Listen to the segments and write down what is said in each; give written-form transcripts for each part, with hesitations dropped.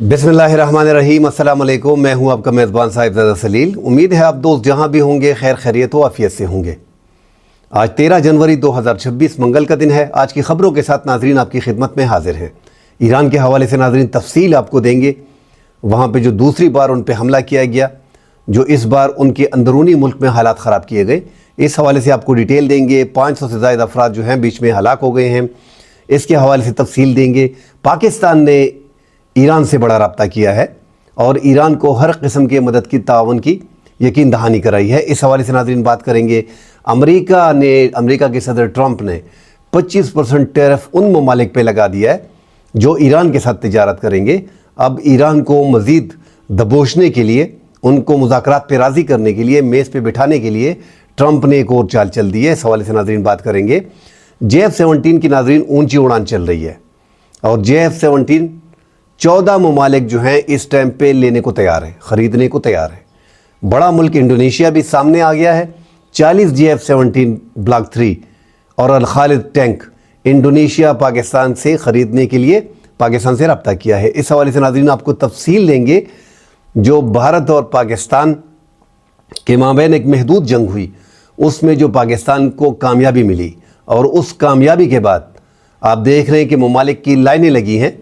बिस्मिल्लाहिर्रहमानिर्रहीम। अस्सलाम वालेकुम। मैं हूं आपका मेज़बान साहिबजादा सलील। उम्मीद है आप दोस्त जहां भी होंगे खैर खैरियत व आफियत से होंगे। आज 13 जनवरी 2026 मंगल का दिन है। आज की खबरों के साथ नाजरीन आपकी खिदमत में हाजिर हैं। ईरान के हवाले से नाजरीन तफसील आपको देंगे। वहाँ पे जो दूसरी बार उन पे हमला किया गया, जो इस बार उनके अंदरूनी मुल्क में हालात ख़राब किए गए, इस हवाले से आपको डिटेल देंगे। 500 से ज़ायद अफराद जो हैं बीच में हलाक हो गए हैं, इसके हवाले से तफसील देंगे। पाकिस्तान ने ईरान से बड़ा रब्ता किया है और ईरान को हर किस्म के मदद की ताउन की यकीन दहानी कराई है। इस हवाले से नाज़रीन बात करेंगे। अमेरिका के सदर ट्रंप ने 25% टैरिफ उन ममालिक पे लगा दिया है जो ईरान के साथ तिजारत करेंगे। अब ईरान को मज़ीद दबोचने के लिए, उनको मुज़ाकरात पे राज़ी करने के लिए, मेज़ पे बिठाने के लिए ट्रंप ने एक और चाल चल दी है। इस हवाले से नाज़रीन बात करेंगे। JF-17 की नाज़रीन ऊंची उड़ान चल रही है और JF-17 14 ममालिक जो हैं इस टाइम पे लेने को तैयार हैं, ख़रीदने को तैयार है। बड़ा मुल्क इंडोनेशिया भी सामने आ गया है। 40 JF-17 ब्लॉक 3 और अल खालिद टैंक इंडोनेशिया पाकिस्तान से ख़रीदने के लिए पाकिस्तान से रब्ता किया है। इस हवाले से नाज़रीन आपको तफसील देंगे। जो भारत और पाकिस्तान के माबैन एक महदूद जंग हुई, उसमें जो पाकिस्तान को कामयाबी मिली और उस कामयाबी के बाद आप देख रहे हैं कि ममालिक की लाइनें लगी हैं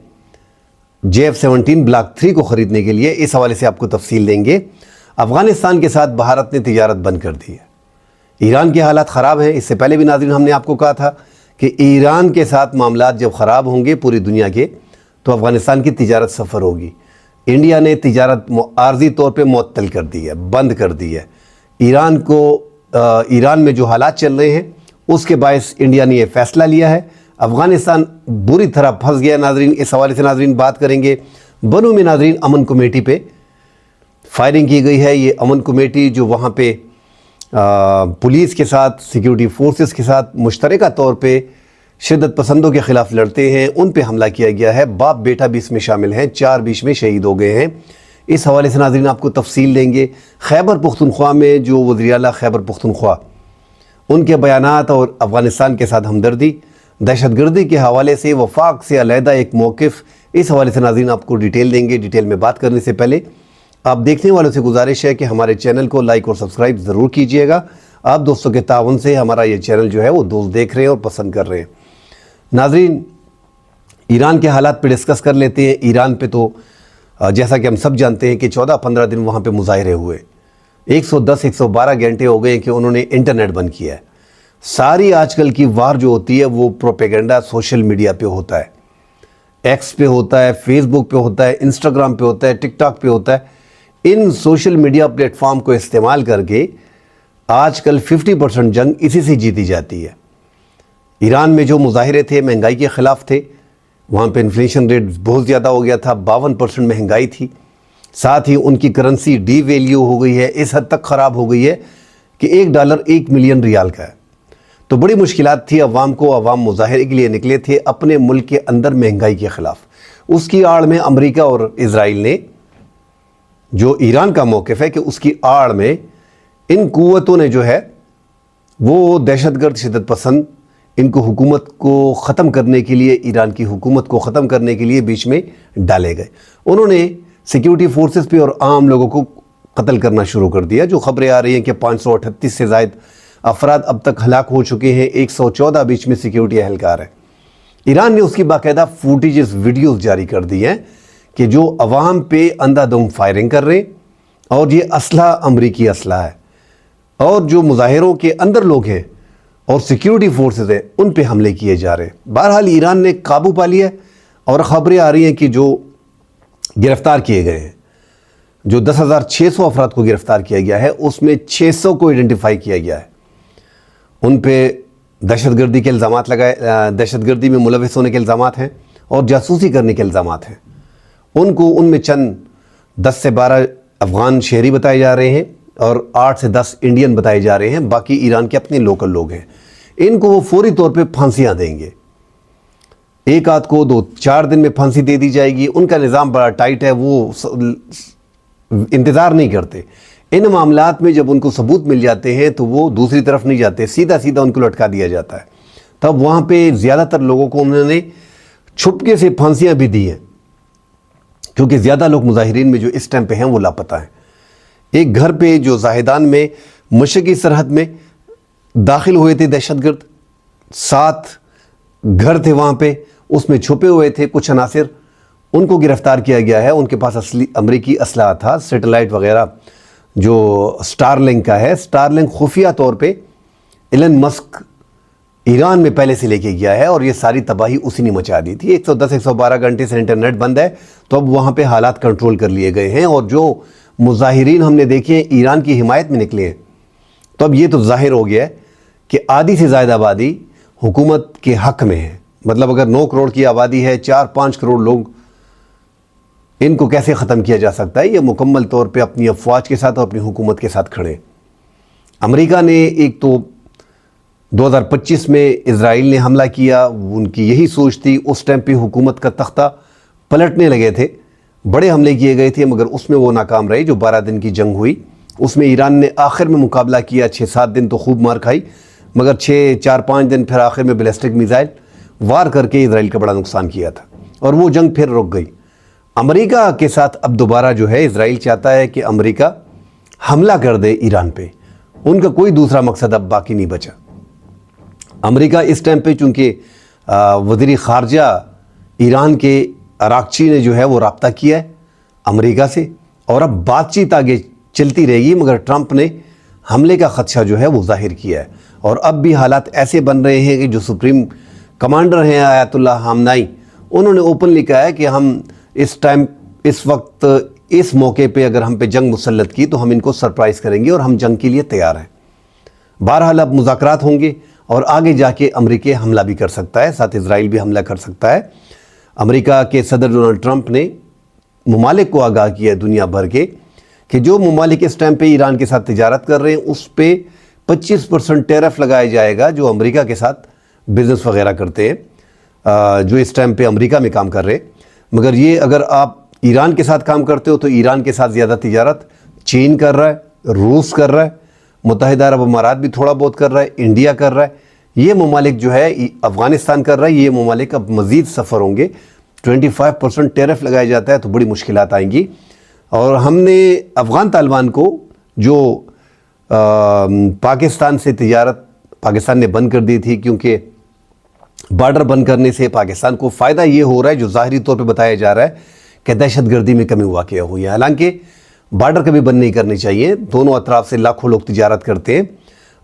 JF-17 ब्लॉक 3 को ख़रीदने के लिए। इस हवाले से आपको तफसील देंगे। अफ़गानिस्तान के साथ भारत ने तिजारत बंद कर दी है। ईरान के हालात ख़राब हैं। इससे पहले भी नाज़रीन हमने आपको कहा था कि ईरान के साथ मामलात जब ख़राब होंगे पूरी दुनिया के, तो अफ़गानिस्तान की तिजारत सफ़र होगी। इंडिया ने तिजारत आर्जी तौर पे मुअत्तल कर दी है, बंद कर दी है। ईरान में जो हालात चल रहे हैं उसके बायस इंडिया ने यह फ़ैसला लिया है। अफ़गानिस्तान बुरी तरह फंस गया नाज़रीन। इस हवाले से नाज़रीन बात करेंगे। बनू में नाज़रीन अमन कमेटी पे फायरिंग की गई है। ये अमन कमेटी जो वहाँ पे पुलिस के साथ, सिक्योरिटी फोर्सेस के साथ मुश्तरका तौर पे शिद्दत पसंदों के ख़िलाफ़ लड़ते हैं, उन पे हमला किया गया है। बाप बेटा भी इसमें शामिल हैं, 4 बीच में शहीद हो गए हैं। इस हवाले से नाज़रीन आपको तफसील देंगे। खैबर पख्तूनख्वा में जो वज़ीर आला खैबर पख्तूनख्वा, उनके बयानात और अफ़गानिस्तान के साथ हमदर्दी, दहशतगर्दी के हवाले से वफाक से अलहदा एक मौक़िफ़, इस हवाले से नाज़रीन आपको डिटेल देंगे। डिटेल में बात करने से पहले आप देखने वालों से गुजारिश है कि हमारे चैनल को लाइक और सब्सक्राइब ज़रूर कीजिएगा। आप दोस्तों के ताउन से हमारा ये चैनल जो है वो दोस्त देख रहे हैं और पसंद कर रहे हैं। नाज़रीन, ईरान के हालात पे डिस्कस कर लेते हैं। ईरान पे तो जैसा कि हम सब जानते हैं कि 14-15 दिन वहाँ पे मुज़ाहरे हुए। 110-112 घंटे हो गए कि उन्होंने इंटरनेट बंद किया है। सारी आजकल की वार जो होती है वो प्रोपेगेंडा सोशल मीडिया पे होता है, एक्स पे होता है, फेसबुक पे होता है, इंस्टाग्राम पे होता है, टिकटॉक पे होता है। इन सोशल मीडिया प्लेटफॉर्म को इस्तेमाल करके आजकल 50% जंग इसी से जीती जाती है। ईरान में जो मुजाहिरे थे महंगाई के ख़िलाफ़ थे, वहाँ पे इन्फ्लेशन रेट बहुत ज़्यादा हो गया था, 52% महंगाई थी। साथ ही उनकी करेंसी डी वैल्यू हो गई है, इस हद तक ख़राब हो गई है कि $1 1 मिलियन रियाल का है। तो बड़ी मुश्किलात थी अवाम को। अवाम मुजाहिरे के लिए निकले थे अपने मुल्क के अंदर महंगाई के ख़िलाफ़। उसकी आड़ में अमेरिका और इज़राइल ने, जो ईरान का मौक़िफ़ है कि उसकी आड़ में इन कुव्वतों ने जो है वो दहशतगर्द, शिद्दत पसंद, इनको हुकूमत को ख़त्म करने के लिए, ईरान की हुकूमत को ख़त्म करने के लिए बीच में डाले गए। उन्होंने सिक्योरिटी फोर्सेस पे और आम लोगों को कत्ल करना शुरू कर दिया। जो ख़बरें आ रही हैं कि 538 से ज़ायद अफराद अब तक हलाक हो चुके हैं, 114 बीच में सिक्योरिटी एहलकार है। ईरान ने उसकी बाकायदा फुटेजेस, वीडियोस जारी कर दी हैं कि जो अवाम पे अंधाधुंध फायरिंग कर रहे हैं और ये असला अमरीकी असला है, और जो मुजाहिरों के अंदर लोग हैं और सिक्योरिटी फोर्सेस हैं उन पे हमले किए जा रहे हैं। बहरहाल ईरान ने काबू पा लिया और ख़बरें आ रही हैं कि जो गिरफ़्तार किए गए हैं, जो 10,600 अफराद को गिरफ़्तार किया गया है, उसमें 600 को आइडेंटिफाई किया गया है। उन पे दहशतगर्दी के इल्ज़ामात लगाए, दहशतगर्दी में मुलविस होने के इल्ज़ामात हैं और जासूसी करने के इल्ज़ामात हैं। उनमें चंद 10 से 12 अफ़गान शहरी बताए जा रहे हैं और 8 से 10 इंडियन बताए जा रहे हैं। बाकी ईरान के अपने लोकल लोग हैं। इनको वो फौरी तौर पे फांसियाँ देंगे। एक आध को 2-4 दिन में फांसी दे दी जाएगी। उनका निज़ाम बड़ा टाइट है, वो इंतज़ार नहीं करते। इन मामलात में जब उनको सबूत मिल जाते हैं तो वो दूसरी तरफ नहीं जाते, सीधा सीधा उनको लटका दिया जाता है। तब वहाँ पे ज़्यादातर लोगों को उन्होंने छुपके से फांसियाँ भी दी हैं کیونکہ زیادہ لوگ مظاہرین میں جو اس ٹائم پہ ہیں وہ لاپتہ ہیں۔ ایک گھر پہ جو زاہدان میں مشرقی سرحد میں داخل ہوئے تھے دہشت گرد، 7 گھر تھے وہاں پہ، اس میں چھپے ہوئے تھے کچھ عناصر، ان کو گرفتار کیا گیا ہے۔ ان کے پاس امریکی اسلحہ تھا، سیٹلائٹ وغیرہ جو سٹار لنک کا ہے۔ سٹار لنک خفیہ طور پہ ایلن مسک ایران میں پہلے سے لے کے گیا ہے، اور یہ ساری تباہی اسی نے مچا دی تھی۔ 110-112 گھنٹے سے انٹرنیٹ بند ہے، تو اب وہاں پہ حالات کنٹرول کر لیے گئے ہیں، اور جو مظاہرین ہم نے دیکھے ہیں ایران کی حمایت میں نکلے ہیں، تو اب یہ تو ظاہر ہو گیا ہے کہ آدھی سے زائد آبادی حکومت کے حق میں ہے۔ مطلب اگر 9 کروڑ کی آبادی ہے، 4-5 کروڑ لوگ، ان کو کیسے ختم کیا جا سکتا ہے؟ یہ مکمل طور پہ اپنی افواج کے ساتھ اور اپنی حکومت کے ساتھ کھڑے ہیں۔ امریکہ نے ایک تو 2025 میں اسرائیل نے حملہ کیا، ان کی یہی سوچ تھی، اس ٹائم پہ حکومت کا تختہ پلٹنے لگے تھے، بڑے حملے کیے گئے تھے، مگر اس میں وہ ناکام رہے۔ جو 12 دن کی جنگ ہوئی اس میں ایران نے آخر میں مقابلہ کیا، 6-7 دن تو خوب مار کھائی، مگر 4-5 دن پھر آخر میں بیلسٹک میزائل وار کر کے اسرائیل کا بڑا نقصان کیا تھا، اور وہ جنگ پھر رک گئی۔ امریکہ کے ساتھ اب دوبارہ جو ہے اسرائیل چاہتا ہے کہ امریکہ حملہ کر دے ایران پہ، ان کا کوئی دوسرا مقصد اب باقی نہیں بچا۔ امریکہ اس ٹائم پہ چونکہ وزیر خارجہ ایران کے اراغچی نے جو ہے وہ رابطہ کیا ہے امریکہ سے، اور اب بات چیت آگے چلتی رہے گی، مگر ٹرمپ نے حملے کا خدشہ جو ہے وہ ظاہر کیا ہے، اور اب بھی حالات ایسے بن رہے ہیں کہ جو سپریم کمانڈر ہیں آیت اللہ خامنائی، انہوں نے اوپنلی کہا ہے کہ ہم اس وقت اس موقع پہ اگر ہم پہ جنگ مسلط کی تو ہم ان کو سرپرائز کریں گے، اور ہم جنگ کے لیے تیار ہیں۔ بہرحال اب مذاکرات ہوں گے، اور آگے جا کے امریکہ حملہ بھی کر سکتا ہے، ساتھ اسرائیل بھی حملہ کر سکتا ہے۔ امریکہ کے صدر ڈونلڈ ٹرمپ نے ممالک کو آگاہ کیا ہے دنیا بھر کے کہ جو ممالک اس ٹائم پہ ایران کے ساتھ تجارت کر رہے ہیں اس پہ 25% ٹیرف لگایا جائے گا، جو امریکہ کے ساتھ بزنس وغیرہ کرتے ہیں، جو اس ٹائم پہ امریکہ میں کام کر رہے ہیں۔ مگر یہ اگر آپ ایران کے ساتھ کام کرتے ہو تو ایران کے ساتھ زیادہ تجارت چین کر رہا ہے، روس کر رہا ہے، متحدہ عرب امارات بھی تھوڑا بہت کر رہا ہے، انڈیا کر رہا ہے، یہ ممالک جو ہے افغانستان کر رہا ہے، یہ ممالک اب مزید سفر ہوں گے۔ 25% ٹیرف لگایا جاتا ہے تو بڑی مشکلات آئیں گی، اور ہم نے افغان طالبان کو جو پاکستان سے تجارت پاکستان نے بند کر دی تھی، کیونکہ بارڈر بند کرنے سے پاکستان کو فائدہ یہ ہو رہا ہے جو ظاہری طور پہ بتایا جا رہا ہے کہ دہشت گردی میں کمی واقع ہوئی ہے، حالانکہ بارڈر کبھی بند نہیں کرنی چاہیے، دونوں اطراف سے لاکھوں لوگ تجارت کرتے ہیں،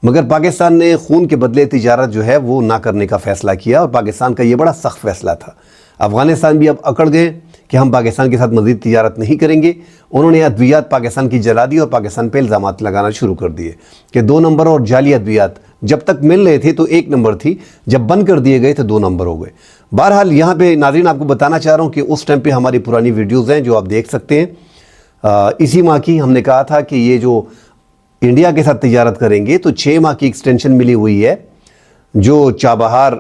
مگر پاکستان نے خون کے بدلے تجارت جو ہے وہ نہ کرنے کا فیصلہ کیا، اور پاکستان کا یہ بڑا سخت فیصلہ تھا۔ افغانستان بھی اب اکڑ گئے کہ ہم پاکستان کے ساتھ مزید تجارت نہیں کریں گے، انہوں نے ادویات پاکستان کی جلا دی اور پاکستان پہ الزامات لگانا شروع کر دیے کہ 2 نمبر اور جعلی ادویات جب تک مل رہے تھے تو 1 نمبر تھی، جب بند کر دیے گئے تو 2 نمبر ہو گئے۔ بہرحال یہاں پہ ناظرین آپ کو بتانا چاہ رہا ہوں کہ اس ٹائم پہ ہماری پرانی ویڈیوز ہیں جو آپ دیکھ سکتے ہیں، اسی ماہ کی ہم نے کہا تھا کہ یہ جو انڈیا کے ساتھ تجارت کریں گے تو 6 ماہ کی ایکسٹینشن ملی ہوئی ہے، جو چابہار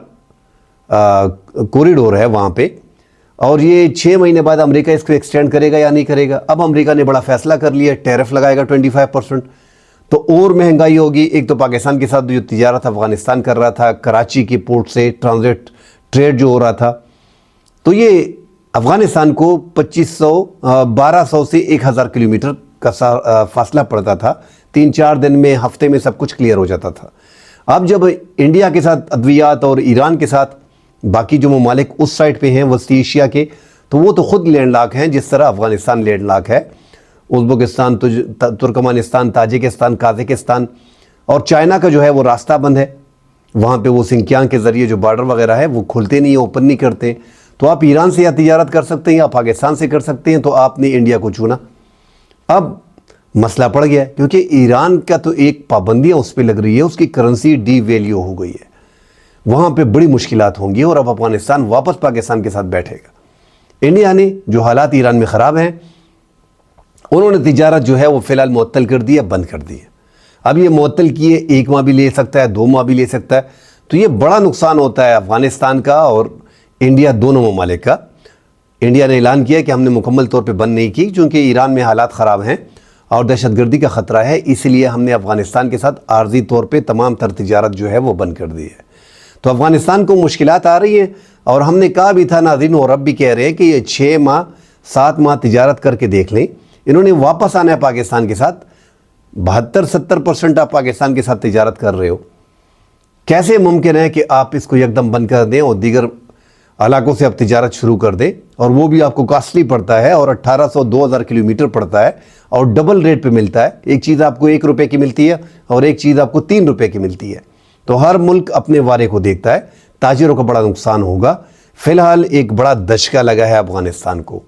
کوریڈور ہے وہاں پہ، اور یہ 6 مہینے بعد امریکہ اس کو ایکسٹینڈ کرے گا یا نہیں کرے گا۔ اب امریکہ نے بڑا فیصلہ کر لیا، ٹیرف لگائے گا 25%، تو اور مہنگائی ہوگی۔ ایک تو پاکستان کے ساتھ جو تجارت افغانستان کر رہا تھا، کراچی کے پورٹ سے ٹرانزٹ ٹریڈ جو ہو رہا تھا، تو یہ افغانستان کو 1200 سے 1000 کلومیٹر کا فاصلہ پڑتا تھا، 3-4 دن میں، ہفتے میں سب کچھ کلیئر ہو جاتا تھا۔ اب جب انڈیا کے ساتھ ادویات اور ایران کے ساتھ باقی جو ممالک اس سائٹ پہ ہیں وسطی ایشیا کے، تو وہ تو خود لینڈ لاک ہیں، جس طرح افغانستان لینڈ لاک ہے، ازبکستان، ترکمانستان، تاجکستان، قازقستان، اور چائنا کا جو ہے وہ راستہ بند ہے، وہاں پہ وہ سنکیانگ کے ذریعے جو بارڈر وغیرہ ہے وہ کھلتے نہیں ہیں، اوپن نہیں کرتے، تو آپ ایران سے یا تجارت کر سکتے ہیں یا پاکستان سے کر سکتے ہیں، تو آپ نے انڈیا کو چنا۔ اب مسئلہ پڑ گیا ہے، کیونکہ ایران کا تو ایک پابندیاں اس پہ لگ رہی ہے، اس کی کرنسی ڈی ویلیو ہو گئی ہے، وہاں پہ بڑی مشکلات ہوں گی، اور اب افغانستان واپس پاکستان کے ساتھ بیٹھے گا۔ انڈیا نے جو حالات ایران میں خراب ہیں، انہوں نے تجارت جو ہے وہ فی الحال معطل کر دی ہے، بند کر دی ہے۔ اب یہ معطل کیے 1 ماہ بھی لے سکتا ہے، 2 ماہ بھی لے سکتا ہے، تو یہ بڑا نقصان ہوتا ہے افغانستان کا اور انڈیا دونوں ممالک کا۔ انڈیا نے اعلان کیا کہ ہم نے مکمل طور پہ بند نہیں کی، چونکہ ایران میں حالات خراب ہیں اور دہشت گردی کا خطرہ ہے، اس لیے ہم نے افغانستان کے ساتھ عارضی طور پہ تمام تر تجارت جو ہے وہ بند کر دی ہے۔ تو افغانستان کو مشکلات آ رہی ہیں، اور ہم نے کہا بھی تھا ناظرین، اور اب بھی کہہ رہے ہیں کہ یہ 6 ماہ 7 माह तिजारत करके देख लें, इन्होंने वापस आना है पाकिस्तान के साथ। 72-70% आप पाकिस्तान के साथ तिजारत कर रहे हो, कैसे मुमकिन है कि आप इसको एकदम बंद कर दें और दीगर इलाकों से आप तिजारत शुरू कर दें, और वो भी आपको कॉस्टली पड़ता है और 1800-2000 किलोमीटर पड़ता है और डबल रेट पे मिलता है। एक चीज़ आपको 1 रुपये की मिलती है और एक चीज़ आपको 3 रुपये की मिलती है। तो हर मुल्क अपने वारे को देखता है, ताजिरों का बड़ा नुकसान होगा। फ़िलहाल एक बड़ा दशका लगा है अफ़गानिस्तान को,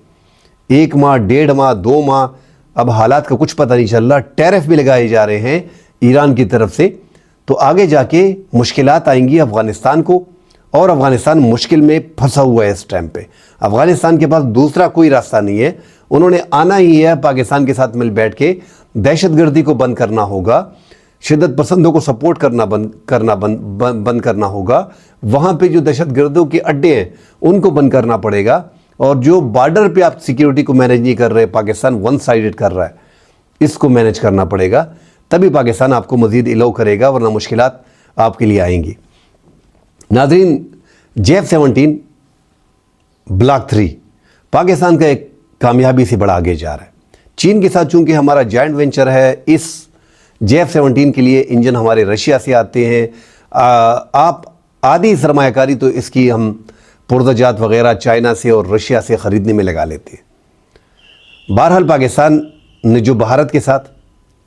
1 माह, 1.5 माह, 2 माह, अब हालात का कुछ पता नहीं चल रहा। टैरिफ भी लगाए जा रहे हैं ईरान की तरफ से, तो आगे जाके मुश्किलात आएंगी अफ़गानिस्तान को, और अफ़गानिस्तान मुश्किल में फंसा हुआ है इस टाइम पे। अफ़गानिस्तान के पास दूसरा कोई रास्ता नहीं है, उन्होंने आना ही है पाकिस्तान के साथ मिल बैठ के। दहशतगर्दी को बंद करना होगा, शिद्दत पसंदों को सपोर्ट करना बंद करना होगा, वहाँ पे जो दहशतगर्दों के अड्डे हैं उनको बंद करना पड़ेगा, और जो बॉर्डर पे आप सिक्योरिटी को मैनेज नहीं कर रहे, पाकिस्तान वन साइडेड कर रहा है, इसको मैनेज करना पड़ेगा, तभी पाकिस्तान आपको मज़ीद इलो करेगा, वरना मुश्किलात आपके लिए आएंगी। नाज़रीन, JF-17 ब्लॉक 3 पाकिस्तान का एक कामयाबी से बड़ा आगे जा रहा है। चीन के साथ चूँकि हमारा जॉइंट वेंचर है, इस JF-17 के लिए इंजन हमारे रशिया से आते हैं। आप आधी सरमायाकारी तो इसकी हम पुर्ज़जात वग़ैरह चाइना से और रशिया से ख़रीदने में लगा लेते हैं। बहरहाल पाकिस्तान ने जो भारत के साथ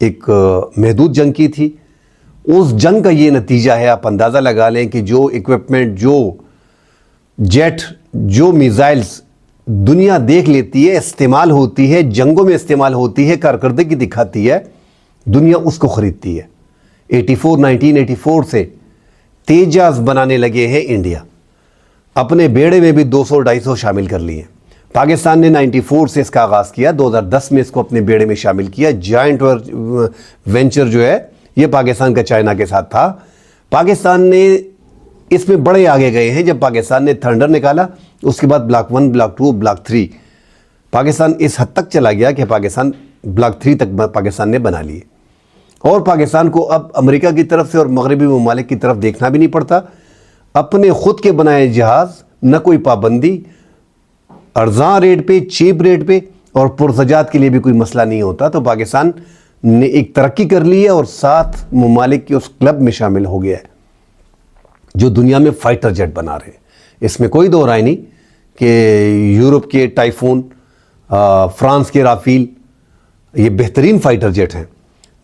एक महदूद जंग की थी, उस जंग का ये नतीजा है। आप अंदाज़ा लगा लें कि जो इक्विपमेंट, जो जेट, जो मिज़ाइल्स दुनिया देख लेती है, इस्तेमाल होती है, जंगों में इस्तेमाल होती है, कारकर्दगी दिखाती है, दुनिया उसको ख़रीदती है। 1984 से तेजाज़ बनाने लगे हैं इंडिया, अपने बेड़े में भी 200-250 शामिल कर लिए। पाकिस्तान ने 94 से इसका आगाज़ किया, 2010 में इसको अपने बेड़े में शामिल किया। जॉइंट वेंचर जो है ये पाकिस्तान का चाइना के साथ था। पाकिस्तान ने इसमें बड़े आगे गए हैं। जब पाकिस्तान ने थंडर निकाला, उसके बाद ब्लॉक 1, ब्लॉक 2, ब्लॉक 3, पाकिस्तान इस हद तक चला गया कि पाकिस्तान ब्लॉक 3 तक पाकिस्तान ने बना लिए, और पाकिस्तान को अब अमेरिका की तरफ से और मगरबी ममालिक की तरफ देखना भी नहीं पड़ता। अपने ख़ुद के बनाए जहाज़, न कोई पाबंदी, अर्ज़ां रेट पे, चीप रेट पे, और पुरसजात के लिए भी कोई मसला नहीं होता। तो पाकिस्तान ने एक तरक्की कर ली है और 7 ममालिक के उस क्लब में शामिल हो गया है जो दुनिया में फ़ाइटर जेट बना रहे हैं। इसमें कोई दो राय नहीं कि यूरोप के टाइफून, फ्रांस के राफेल, ये बेहतरीन फ़ाइटर जेट हैं,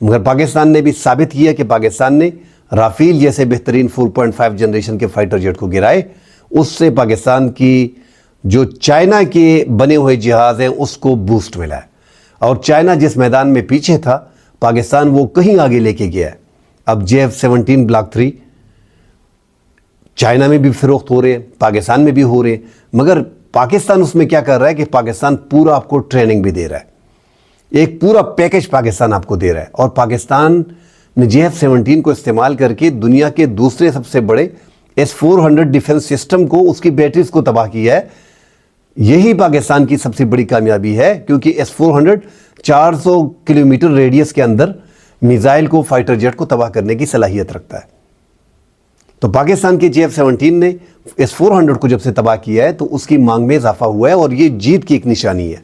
मगर पाकिस्तान ने भी साबित किया कि पाकिस्तान ने राफेल जैसे बेहतरीन 4.5 जनरेशन के फ़ाइटर जेट को गिराए। उससे पाकिस्तान की जो चाइना के बने हुए जहाज़ हैं उसको बूस्ट मिला है, और चाइना जिस मैदान में पीछे था, पाकिस्तान वो कहीं आगे लेके गया है। अब JF-17 ब्लॉक 3 चाइना में भी फ़रोख्त हो रहे हैं, पाकिस्तान में भी हो रहे हैं, मगर पाकिस्तान उसमें क्या कर रहा है कि पाकिस्तान पूरा आपको ट्रेनिंग भी दे रहा है, एक पूरा पैकेज पाकिस्तान आपको दे रहा है। और पाकिस्तान ने JF-17 को इस्तेमाल करके दुनिया के दूसरे सबसे बड़े S-400 डिफेंस सिस्टम को, उसकी बैटरीज को तबाह किया है। यही पाकिस्तान की सबसे बड़ी कामयाबी है, क्योंकि S-400 400 किलोमीटर रेडियस के अंदर मिसाइल को, फाइटर जेट को तबाह करने की सलाहियत रखता है। तो पाकिस्तान के JF-17 ने S-400 को जब से तबाह किया है तो उसकी मांग में इजाफा हुआ है, और ये जीत की एक निशानी है।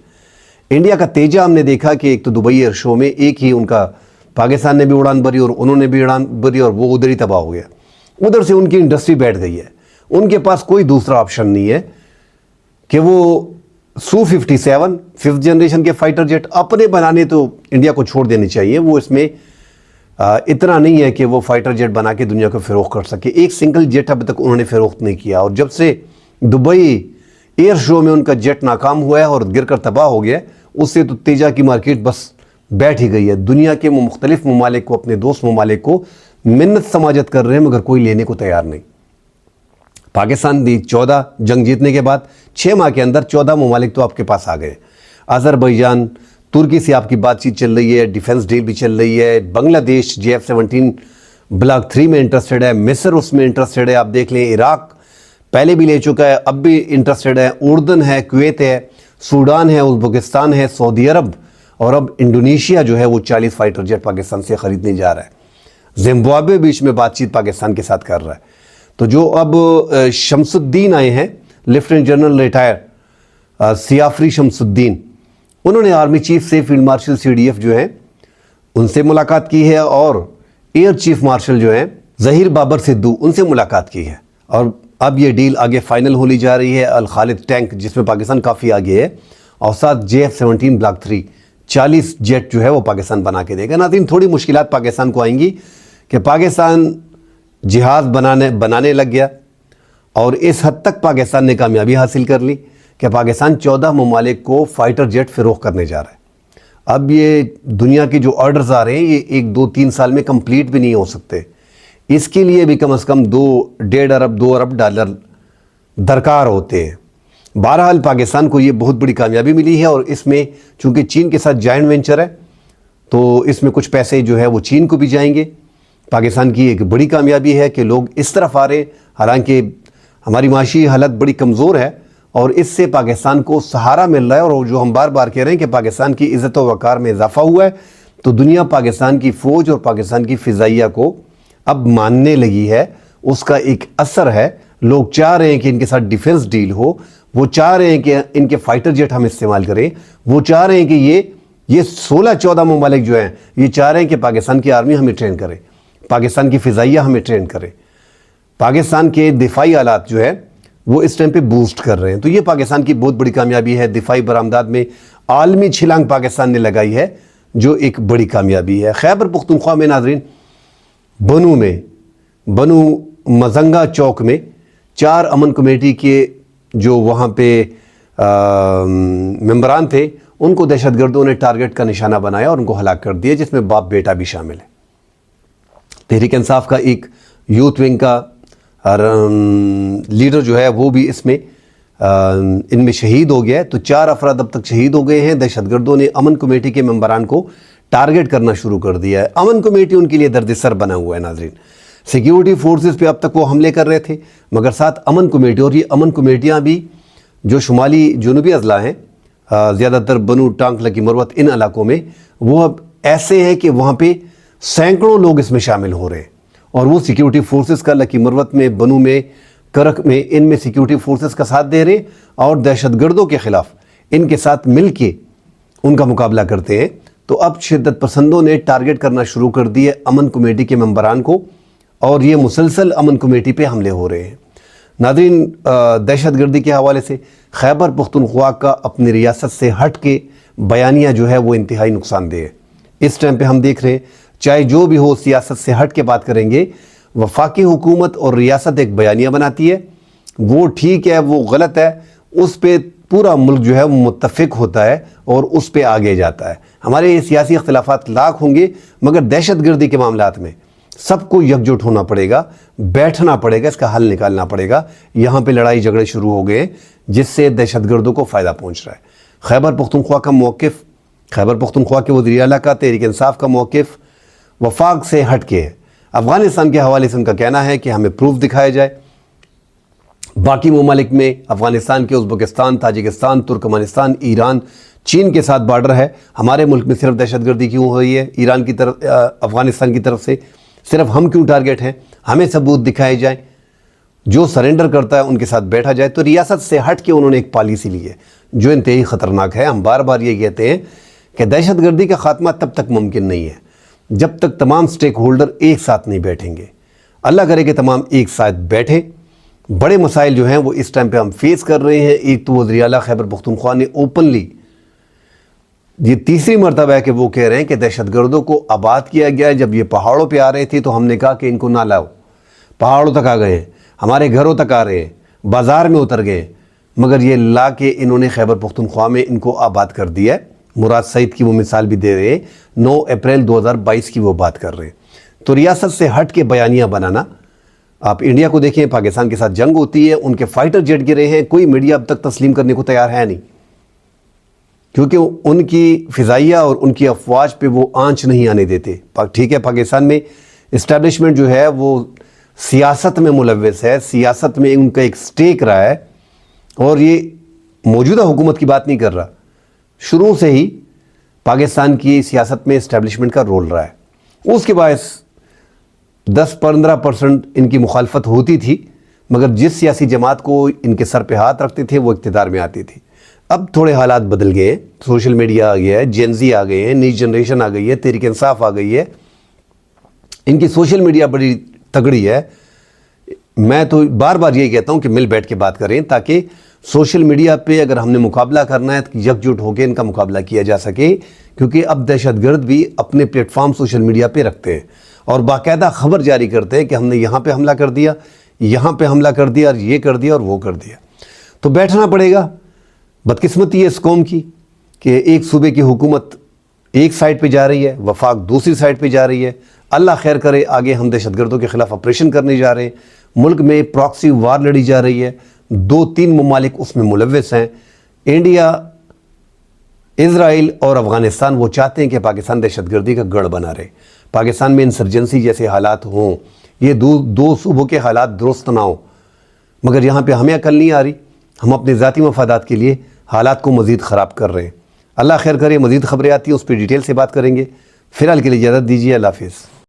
इंडिया का तेजा हमने देखा कि एक तो दुबई एयर शो में एक ही उनका, पाकिस्तान ने भी उड़ान भरी और उन्होंने भी उड़ान भरी, और वो उधर ही तबाह हो गया। उधर से उनकी इंडस्ट्री बैठ गई है, उनके पास कोई दूसरा ऑप्शन नहीं है कि वो Su-57 5th जनरेशन के फाइटर जेट अपने बनाने तो इंडिया को छोड़ देने चाहिए। वो इसमें इतना नहीं है कि वो फाइटर जेट बना के दुनिया को फ़रोख्त कर सके। एक सिंगल जेट अब तक उन्होंने फ़रोख्त नहीं किया, और जब से दुबई एयर शो में उनका जेट नाकाम हुआ है और गिरकर तबाह हो गया, उससे तो तेजा की मार्केट बस बैठ ही गई है। दुनिया के मुख्तलिफ ममालिक को, अपने दोस्त ममालिक को मिन्नत समाजत कर रहे हैं, मगर कोई लेने को तैयार नहीं। पाकिस्तान ने 14 जंग जीतने के बाद 6 माह के अंदर 14 ममालिक तो आपके पास आ गए। अज़रबैजान, तुर्की से आपकी बातचीत चल रही है, डिफेंस डील भी चल रही है। बांग्लादेश JF-17 ब्लॉक 3 में इंटरेस्टेड है, मिस्र उसमें इंटरेस्टेड है। आप देख लें, इराक पहले भी ले चुका है, अब भी इंटरेस्टेड है। उर्दन है, कुवैत है, सूडान है, उज़्बेकिस्तान है, सऊदी अरब, और अब इंडोनेशिया जो है वो 40 फाइटर जेट पाकिस्तान से ख़रीदने जा रहा है। जिम्बाब्वे बीच में बातचीत पाकिस्तान के साथ कर रहा है। तो जो अब शमसुद्दीन आए हैं, लेफ्टिनेंट जनरल रिटायर सियाफरी शमसुद्दीन, उन्होंने आर्मी चीफ से फील्ड मार्शल CDF जो हैं उनसे मुलाकात की है, और एयर चीफ मार्शल जो हैं ज़हीर बाबर सिद्धू, उनसे मुलाकात की है। और अब ये डील आगे फाइनल होने जा रही है। अल खालिद टैंक जिसमें पाकिस्तान काफ़ी आगे है, और साथ JF-17 ब्लॉक 3 40 जेट जो है वो पाकिस्तान बना के देगा। नाज़रीन, थोड़ी मुश्किलात पाकिस्तान को आएंगी कि पाकिस्तान जहाज़ बनाने लग गया, और इस हद तक पाकिस्तान ने कामयाबी हासिल कर ली कि पाकिस्तान 14 ममालिक को फाइटर जेट फ़रोख्त करने जा रहा है। अब ये दुनिया के जो ऑर्डर्स आ रहे हैं ये 1, 2, 3 साल में कंप्लीट भी नहीं हो सकते। इसके लिए भी कम से कम 2.5 अरब 2 अरब डॉलर दरकार होते हैं। बहरहाल पाकिस्तान को ये बहुत बड़ी कामयाबी मिली है, और इसमें चूँकि चीन के साथ जॉइंट वेंचर है तो इसमें कुछ पैसे जो है वो चीन को भी जाएंगे। पाकिस्तान की एक बड़ी कामयाबी है कि लोग इस तरफ आ रहे हैं, हालांकि हमारी माशी हालत बड़ी कमज़ोर है, और इससे पाकिस्तान को सहारा मिल रहा है। और जो हम बार बार कह रहे हैं कि पाकिस्तान की इज़्ज़त व वक़ार में इजाफ़ा हुआ है, तो दुनिया पाकिस्तान की फ़ौज और पाकिस्तान की फ़िज़ाइया को अब मानने लगी है। उसका एक असर है। लोग चाह रहे हैं कि इनके साथ डिफेंस डील हो, वो चाह रहे हैं कि इनके फाइटर जेट हम इस्तेमाल करें, वो चाह रहे हैं कि ये 16-14 ममालिक जो हैं ये चाह रहे हैं कि पाकिस्तान की आर्मी हमें ट्रेन करे, पाकिस्तान की फ़िज़ाइया हमें ट्रेन करे, पाकिस्तान के दिफाई आलात जो है वो इस टाइम पे बूस्ट कर रहे हैं। तो ये पाकिस्तान की बहुत बड़ी कामयाबी है। दिफाई बरामदात में आलमी छलांग पाकिस्तान ने लगाई है, जो एक बड़ी कामयाबी है। खैबर पुख्तनख्वा में नाज़रीन, बनु मजंगा चौक में 4 अमन कमेटी के जो वहाँ पे मेंबरान थे, उनको दहशतगर्दों ने टारगेट का निशाना बनाया और उनको हलाक कर दिया, जिसमें बाप बेटा भी शामिल है। तहरीक इंसाफ का एक यूथ विंग का लीडर जो है वो भी इसमें इनमें शहीद हो गया है। तो 4 अफराद अब तक शहीद हो गए हैं। दहशतगर्दों ने अमन कमेटी के मेंबरान को टारगेट करना शुरू कर दिया है। अमन कमेटी उनके लिए दर्द-ए-सर बना हुआ है। नाज़रीन, सिक्योरिटी फोर्सेस पे अब तक वो हमले कर रहे थे, मगर साथ अमन कमेटी, और ये अमन कमेटियाँ भी जो शुमाली जनूबी अजला हैं, ज़्यादातर बनु टांक लकी मरवत इन इलाकों में, वो अब ऐसे हैं कि वहाँ पे सैकड़ों लोग इसमें शामिल हो रहे हैं। और वो सिक्योरिटी फोर्सेस का लकी मरवत में, बनु में, करक में, इनमें सिक्योरिटी फोर्सेस का साथ दे रहे हैं, और दहशतगर्दों के ख़िलाफ़ इनके साथ मिल के उनका मुकाबला करते हैं। तो अब शिद्दत पसंदों ने टारगेट करना शुरू कर दिए अमन कमेटी के मेंबरान को, और ये मुसलसल अमन कमेटी पे हमले हो रहे हैं। नाज़रीन, दहशतगर्दी के हवाले से खैबर पुख्तनख्वा का अपनी रियासत से हट के बयानिया जो है वो इंतहाई नुकसानदेह है। इस टाइम पे हम देख रहे हैं, चाहे जो भी हो, सियासत से हट के बात करेंगे, वफाकी हुकूमत और रियासत एक बयानिया बनाती है, वो ठीक है, वो गलत है, उस पर पूरा मुल्क जो है वो मुत्तफ़िक होता है और उस पर आगे जाता है। हमारे सियासी इख्तिलाफ़ात लाख होंगे, मगर दहशतगर्दी के मामलात में सबको एकजुट होना पड़ेगा, बैठना पड़ेगा, इसका हल निकालना पड़ेगा। यहाँ पे लड़ाई झगड़े शुरू हो गए जिससे दहशतगर्दों को फ़ायदा पहुँच रहा है। खैबर पुख्तनख्वा का मौक़िफ़, खैबर पुख्तनख्वा के वज़ीर आला का, तहरीक इंसाफ का मौक़िफ़ वफाक से हट के है। अफ़गानिस्तान के हवाले से उनका कहना है कि हमें प्रूफ दिखाया जाए। बाकी ममालिक में अफ़गानिस्तान के उज़्बेकिस्तान, ताजिकिस्तान, तुर्कमेनिस्तान, ईरान, चीन के साथ बॉर्डर है। हमारे मुल्क में सिर्फ दहशतगर्दी क्यों हो रही है ईरान की तरफ, अफ़गानिस्तान की तरफ से? सिर्फ हम क्यों टारगेट हैं? हमें सबूत दिखाए जाए, जो सरेंडर करता है उनके साथ बैठा जाए। तो रियासत से हट के उन्होंने एक पॉलिसी ली है जो इंतहाई ख़तरनाक है। हम बार बार ये कहते हैं कि दहशतगर्दी का ख़ात्मा तब तक मुमकिन नहीं है जब तक तमाम स्टेक होल्डर एक साथ नहीं बैठेंगे। अल्लाह करे कि तमाम एक साथ बैठे। बड़े मसाइल जो हैं वो इस टाइम पे हम फेस कर रहे हैं। एक तो वज़ीर आला खैबर पुख्तनख्वा ने ओपनली, ये तीसरी मरतबा है कि वो कह रहे हैं कि दहशतगर्दों को आबाद किया गया है। जब ये पहाड़ों पे आ रहे थे तो हमने कहा कि इनको ना लाओ, पहाड़ों तक आ गए हैं, हमारे घरों तक आ रहे हैं, बाज़ार में उतर गए, मगर ये ला के इन्होंने खैबर पुख्तनख्वा में इनको आबाद कर दिया है। मुराद सईद की वो मिसाल भी दे रहे हैं, 9 अप्रैल 2022 की वो बात कर रहे हैं। तो रियासत से हट के बयानिया बनाना, आप इंडिया को देखें, पाकिस्तान के साथ जंग होती है, उनके फाइटर जेट गिरे हैं, कोई मीडिया अब तक तस्लीम करने को तैयार है नहीं, क्योंकि उनकी फ़िज़ाइया और उनकी अफवाज पे वो आंच नहीं आने देते। ठीक है, पाकिस्तान में इस्टेब्लिशमेंट जो है वो सियासत में मुलव्वस है, सियासत में उनका एक स्टेक रहा है, और ये मौजूदा हुकूमत की बात नहीं कर रहा, शुरू से ही पाकिस्तान की सियासत में इस्टेब्लिशमेंट का रोल रहा है। उसके बायस 10-15% इनकी मुखालफत होती थी, मगर जिस सियासी जमात को इनके सर पे हाथ रखते थे वो इक़्तिदार में आती थी। اب تھوڑے حالات بدل گئے ہیں، سوشل میڈیا آ گیا ہے، جین زی آ گئے ہیں، نئی جنریشن آ گئی ہے، تحریک انصاف آ گئی ہے، ان کی سوشل میڈیا بڑی تگڑی ہے۔ میں تو بار بار یہ کہتا ہوں کہ مل بیٹھ کے بات کریں تاکہ سوشل میڈیا پہ اگر ہم نے مقابلہ کرنا ہے تو یکجٹ ہو کے ان کا مقابلہ کیا جا سکے، کیونکہ اب دہشت گرد بھی اپنے پلیٹ فارم سوشل میڈیا پہ رکھتے ہیں اور باقاعدہ خبر جاری کرتے ہیں کہ ہم نے یہاں پہ حملہ کر دیا، یہاں پہ حملہ کر دیا، اور یہ کر دیا اور وہ کر دیا۔ تو بیٹھنا پڑے گا۔ بدقسمتی ہے اس قوم کی کہ ایک صوبے کی حکومت ایک سائڈ پہ جا رہی ہے، وفاق دوسری سائڈ پہ جا رہی ہے۔ اللہ خیر کرے، آگے ہم دہشت گردوں کے خلاف آپریشن کرنے جا رہے ہیں، ملک میں پراکسی وار لڑی جا رہی ہے، 2-3 ممالک اس میں ملوث ہیں، انڈیا، اسرائیل اور افغانستان۔ وہ چاہتے ہیں کہ پاکستان دہشت گردی کا گڑھ بنا رہے، پاکستان میں انسرجنسی جیسے حالات ہوں، یہ دو صوبوں کے حالات درست نہ ہوں، مگر یہاں پہ ہمیں عقل نہیں آ رہی، ہم اپنے ذاتی مفادات کے لیے حالات کو مزید خراب کر رہے ہیں۔ اللہ خیر کرے، مزید خبریں آتی ہیں اس پہ ڈیٹیل سے بات کریں گے۔ فی الحال کے لیے اجازت دیجیے، اللہ حافظ۔